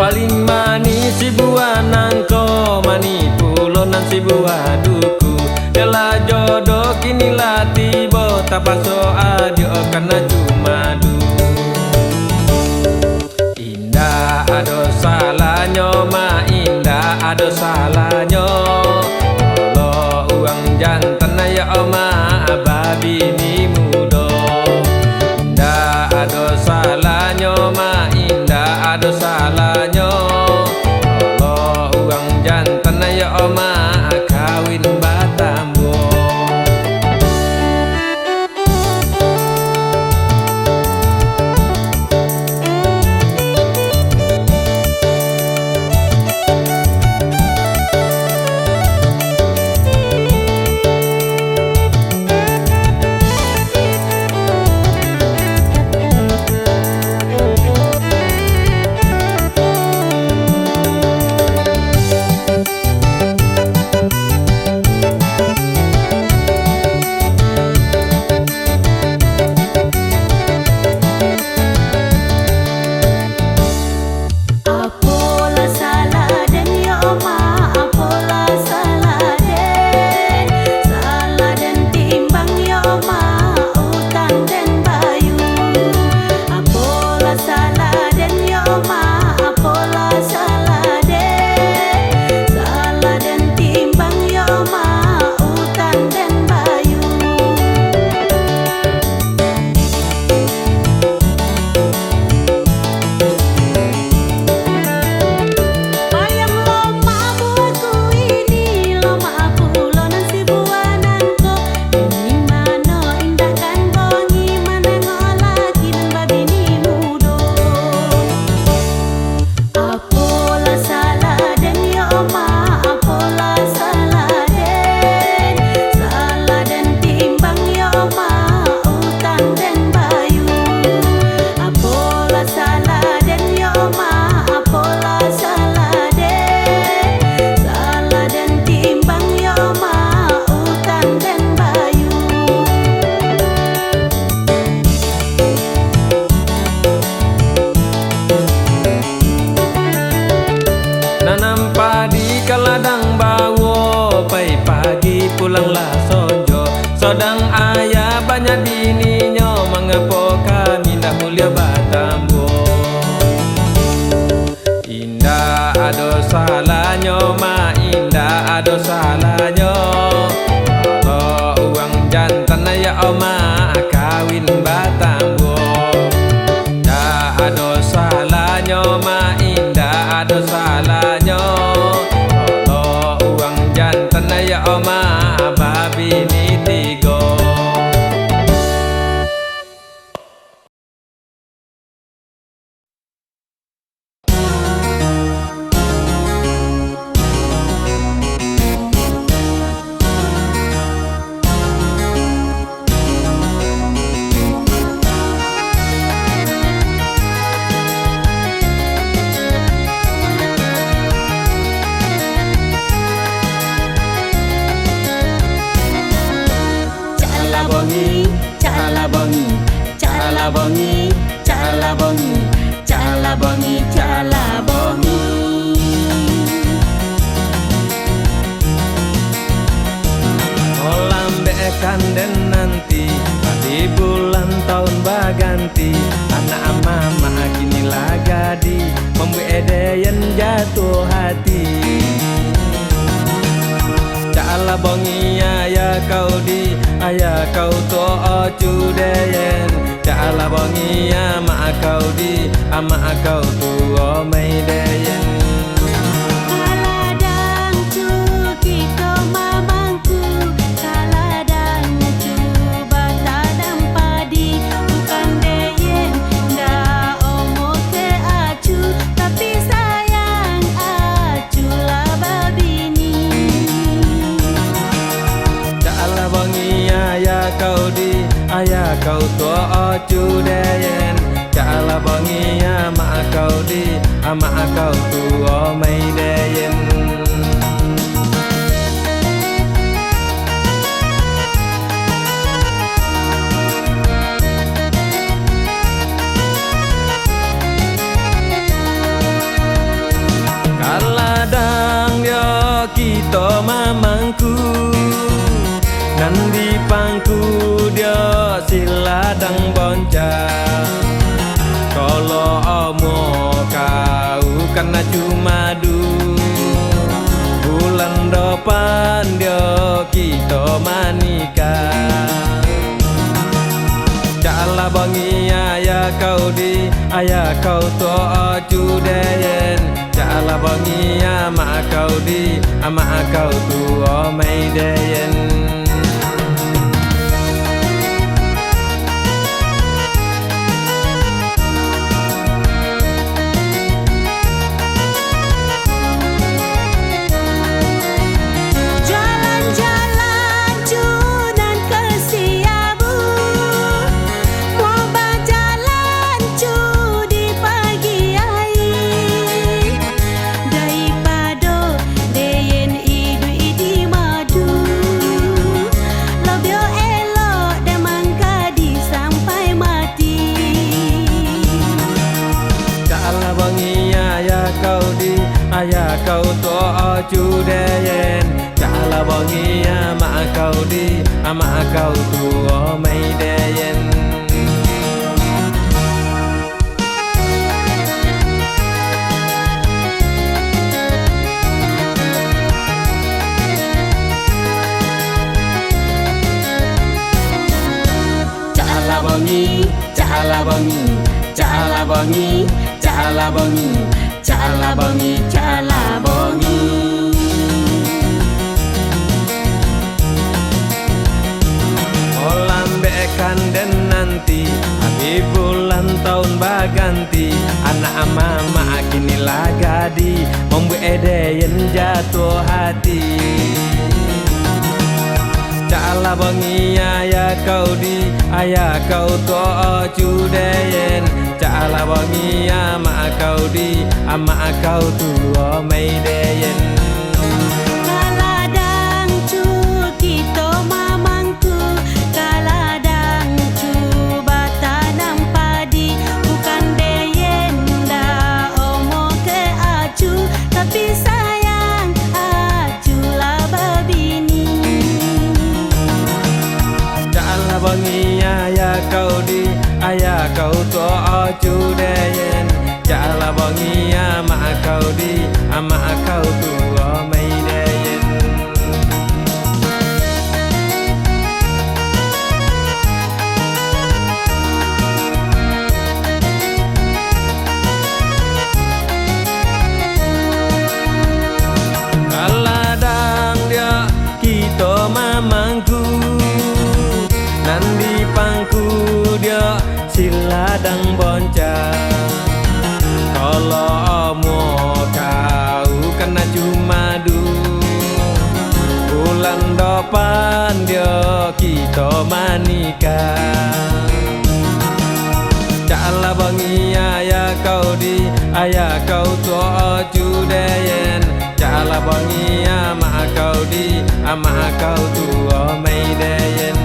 paling manis si buah nangko, mani pulonan si buah duku. Dela jodoh kinilah tiba, tak paso adio karena cuma du. Indah ado salahnya, ma indah ado salahnya. Kalau uang jantan ya oma babi ni muda. Indah ado salahnya, ma indah ado salahnya. Kalau uang jantan ya oma kawin batambo. Nanam padi ke ladang bawo, pai pagi pulanglah sonjo. Sodang ayah banyak bininya, mengapa kami tak mulia batambo. Indah ado salahnya, ma indah ado salahnya. Kalau uang jantan ya oma kawin batambo. Indah ado salahnya, ma indah ado salahnya. Kalau uang jantan ya oma babi ni tiga. Cala bongi, cala bongi, cala bongi, cala bongi, cala bongi. Olambe kanden nanti, di bulan tahun baganti. Anak mama kini lagadi, membuat edeyan jatuh hati. Cala bongi ayah kau di, ayah kau to cudeyen. Cala bongi ama kau di, ama kau tu omai deyen. Kaladang cu kita mamangku, kaladang cu batadang padi. Bukan deyen nda omo ke acu, tapi sayang acu lah babini. Cala bongi ayah kau di, ayah kau to cudeyen. Cala bongi ama kau di, ama kau tu omai deyen. karena cuma bulan depan dia kita menikah. Caklah bangi ayah kau di ayah kau tua cudayen. Caklah bangi ama kau di ama kau tua maidayen. Ayah kau tua cudayen. Caklah bangi ama kau di ama kau tua maidayen. Caklah bangi, caklah bangi, caklah bangi, caklah bangi, caklah bangi, caklah bangi. Oh lambekan dan nanti habis bulan tahun baganti. Anak mama kini lagadi membuat edayen jatuh hati. Caklah bangi ayah kau di ayah kau tua cudayen. Caklah bangi ama kau di ama kau tua maidayen. Kaladang cu kita mamangku, kaladang cu batanam padi. Bukan deyen dah omo ke acu, tapi sayang acu lah babini. Caklah bangi ayah kau di ayah kau tua cudayen. Caklah bangi ama kau di ama kau tua maidayen. Kaladang dia kita mamangku, nan di pangku dia siladang boncang. Kalau mau kau kena cuma bulan depan dia kita menikah. Caklah bangi ayah kau di ayah kau tua cudayen. Caklah bangi ama kau di ama kau tua maidayen.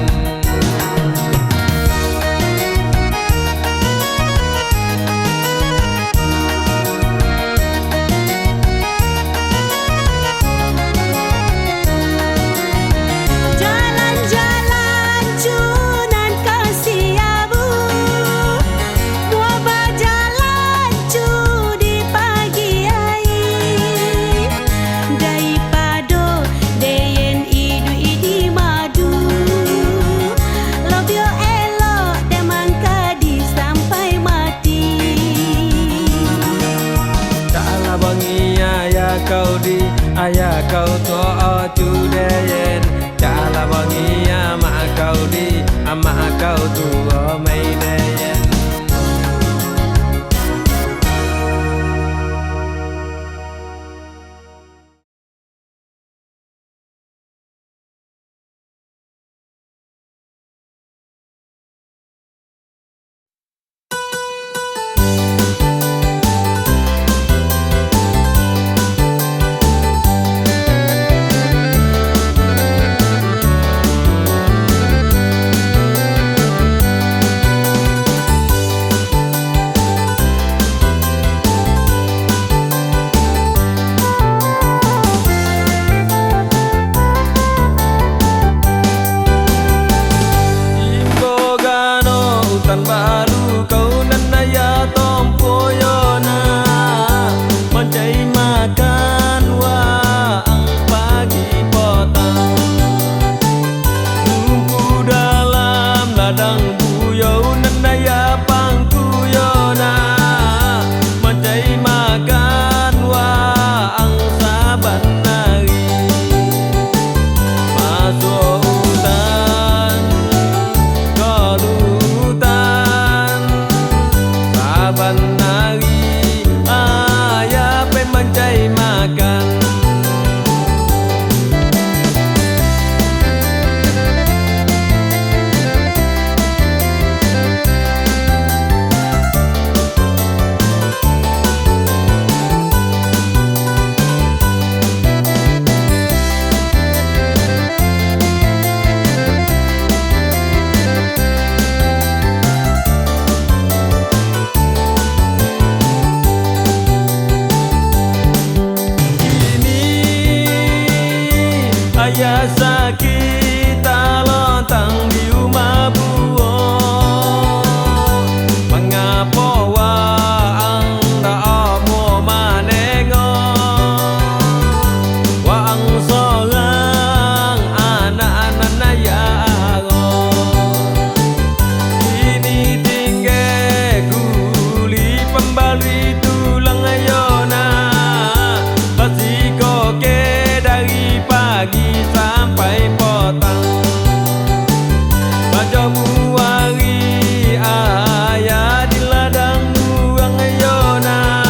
Ayah kau tua cudayen. Caklah bangi ama kau di ama kau tua maidayen. ayah sakit lontang di rumah buah. Mengapa waang tak mau manengok, waang seorang anak-anak ya ini tinggal kuli pembali tulang ayona pasti koke dari pagi sampai petang. Baca buari ayah di ladang buang ayona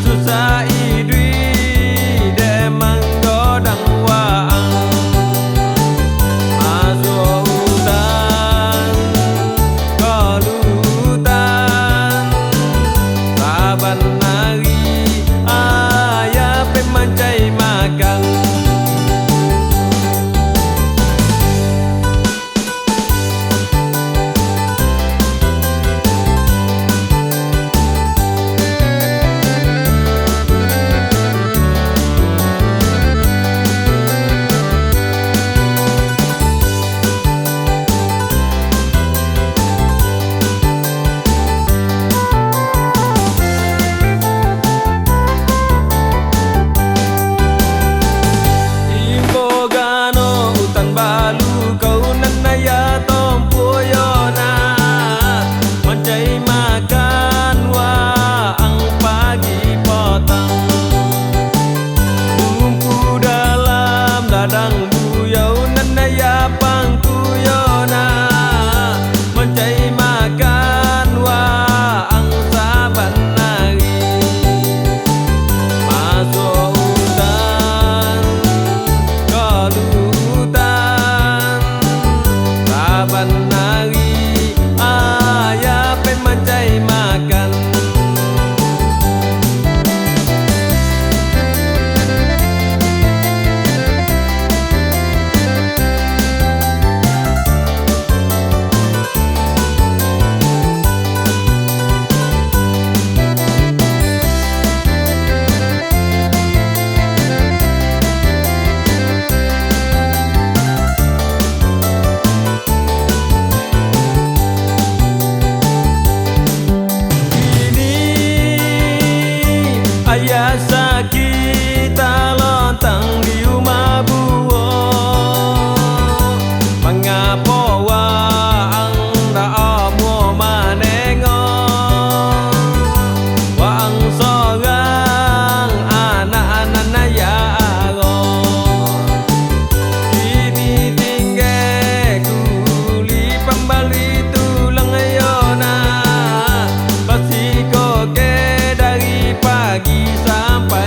susah idui demang godang waang masuk hutan kolutan saban hari ayah pemancai makan. Balu kau nanaya tompoyona mencai makan waang pagi petang. Bumbu dalam ladang buyau nanaya pangkuyona mencai makan waang saban hari masuk hutan kolutan saban hari ayah pemancai makan. Ayah sakit lontang di rumah buah. Mengapa waang tak mau manengok, waang seorang anak-anak ya ini tinggal kuli pembali tulang ayona pasti koke dari pagi sampai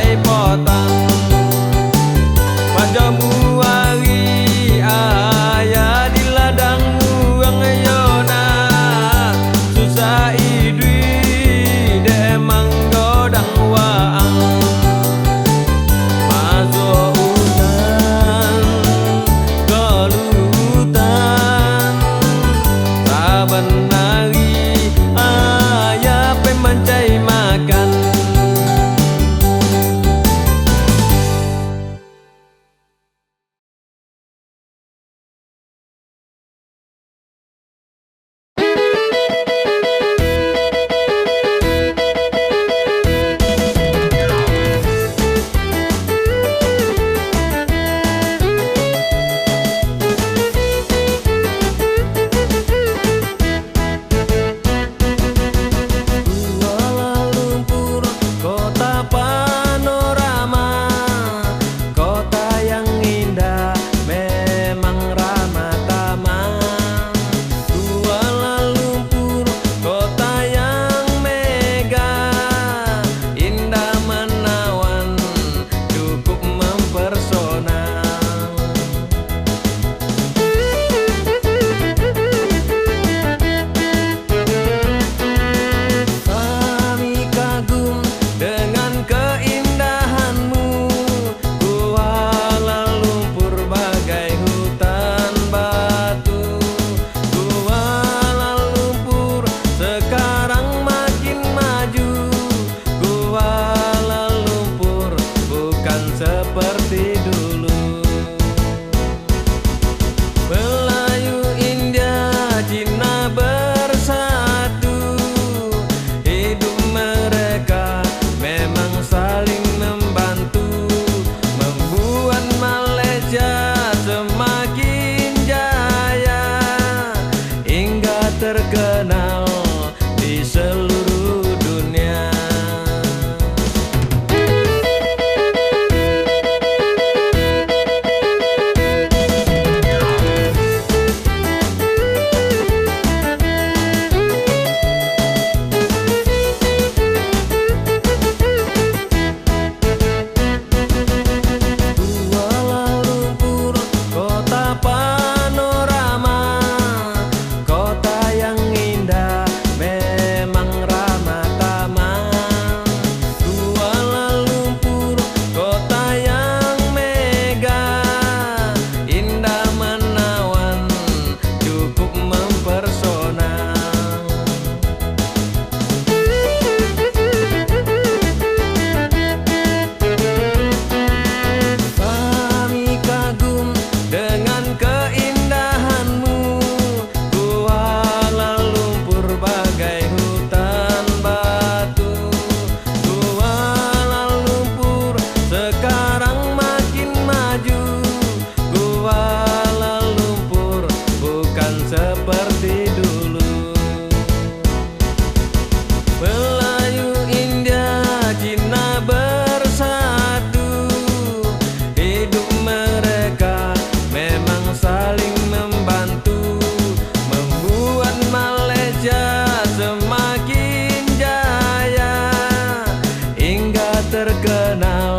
terkenal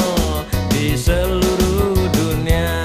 di seluruh dunia.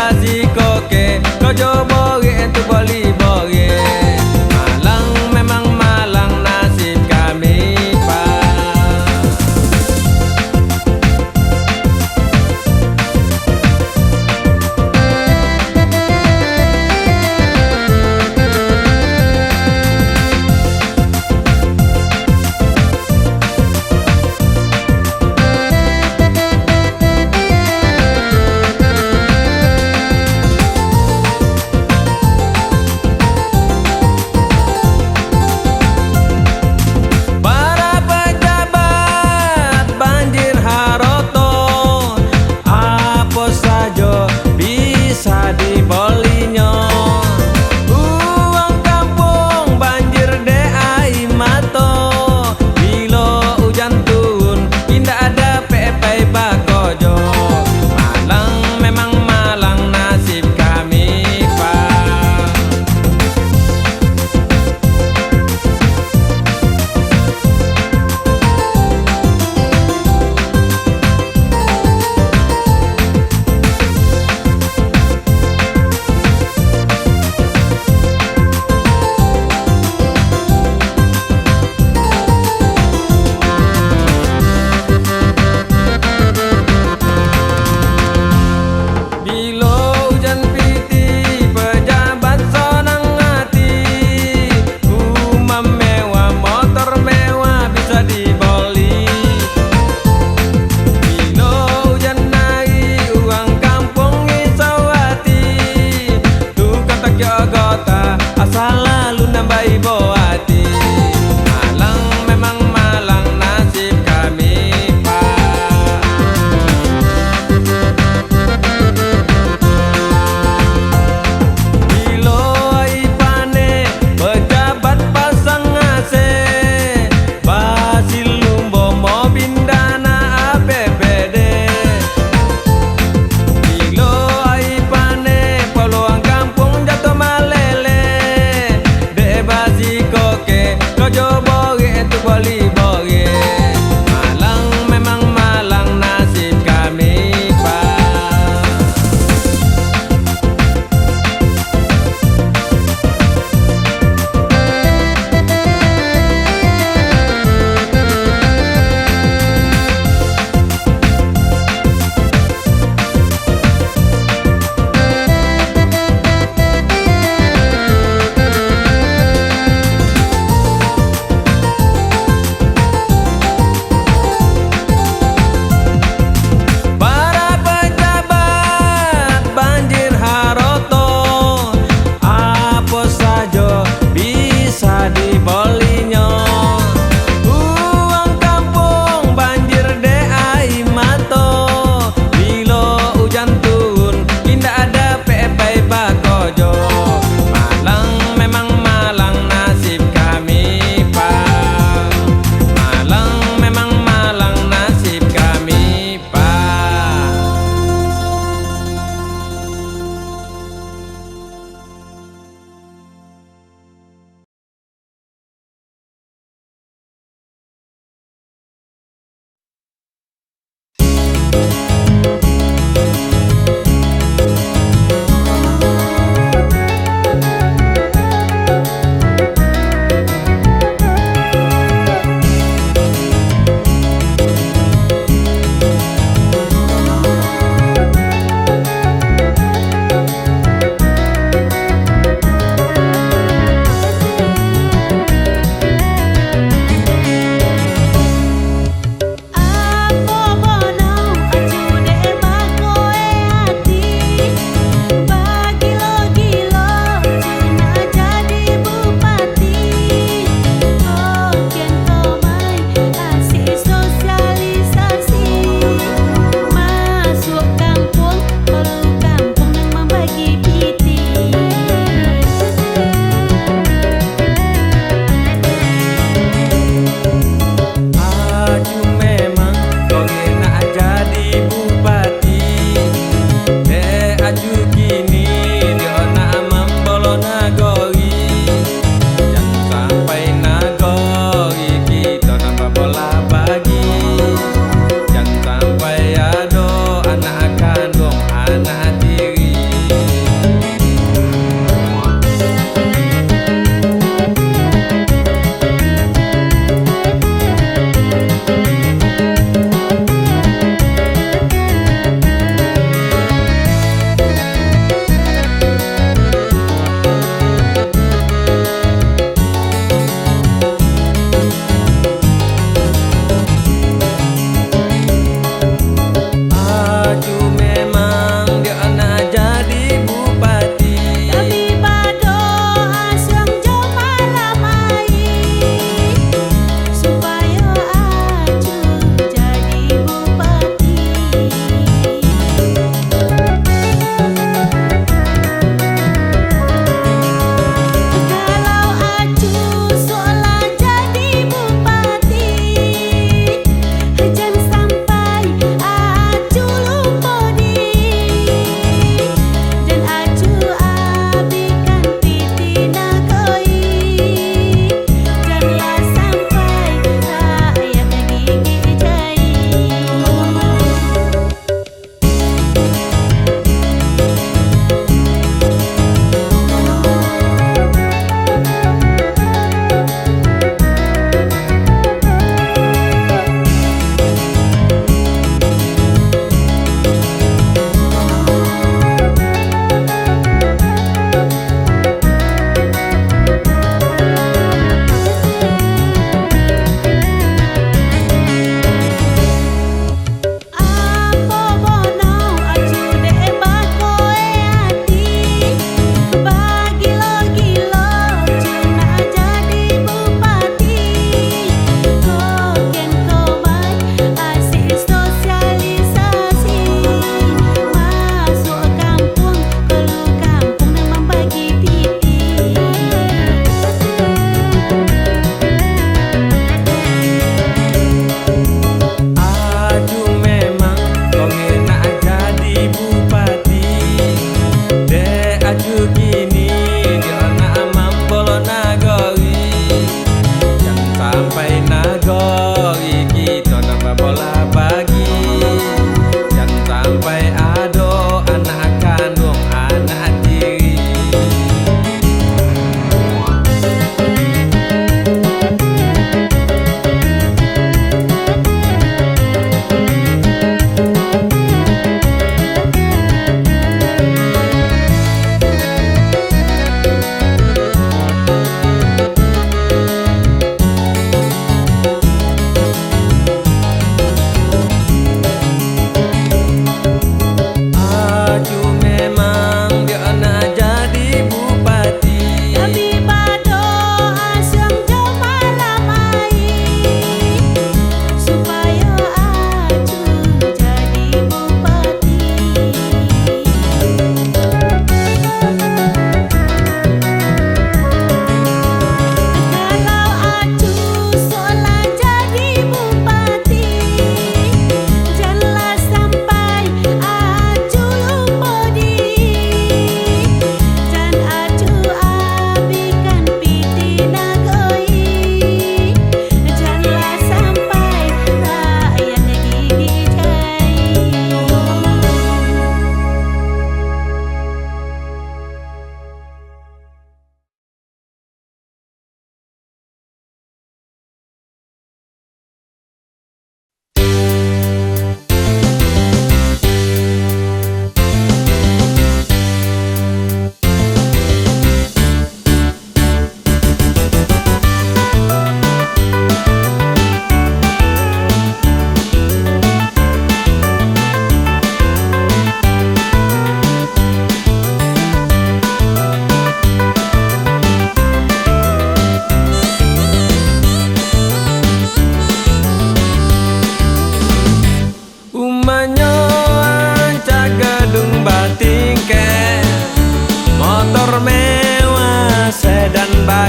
Así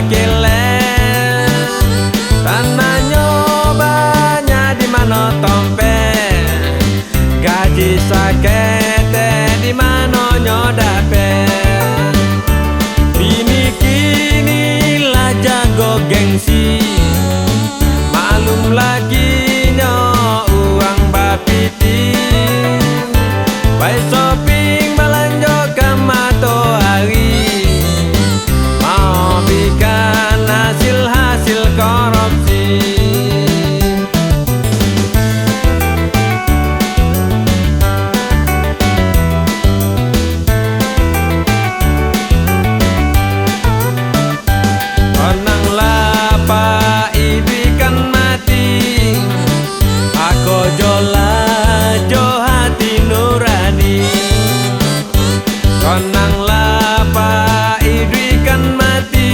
bakilen tanah nyobanya di mana tompen gaji sakete di mana nyodape bini kini lah jago gengsi malum lagi nyo uang bapiti baik shopping belanja kamato hari mau bikin hasil korupsi konanglah pak ibikan mati aku jola jo hati nurani konanglah pak ibikan mati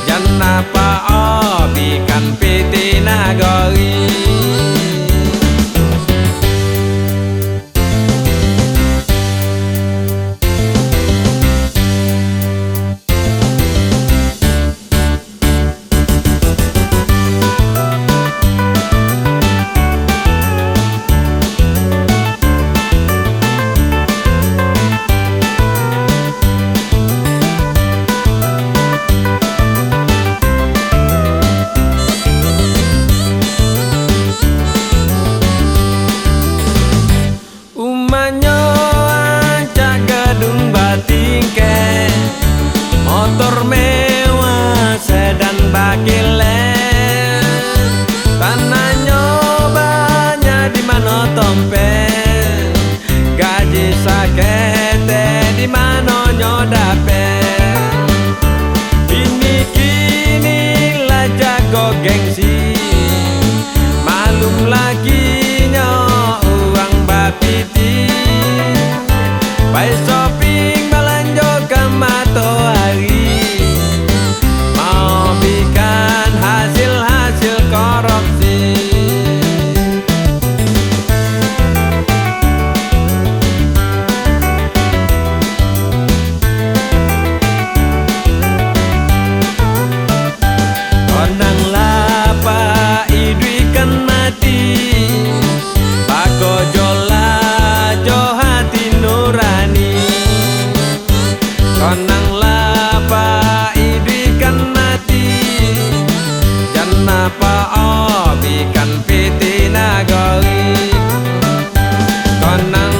jangan apa obikan piti nagori motor mewah sedan bakilen tanah nyobanya di mana tompen gaji sakete di mana nyodape bini kini lah jago gengsi malum lagi nyo uang bapiti baik shopping belanja kamato hari mau bikin hasil korupsi konanglah pak idwikan mati bako jola jo hati nurani konanglah pak idwikan mati jangan apa obikan piti nagori konang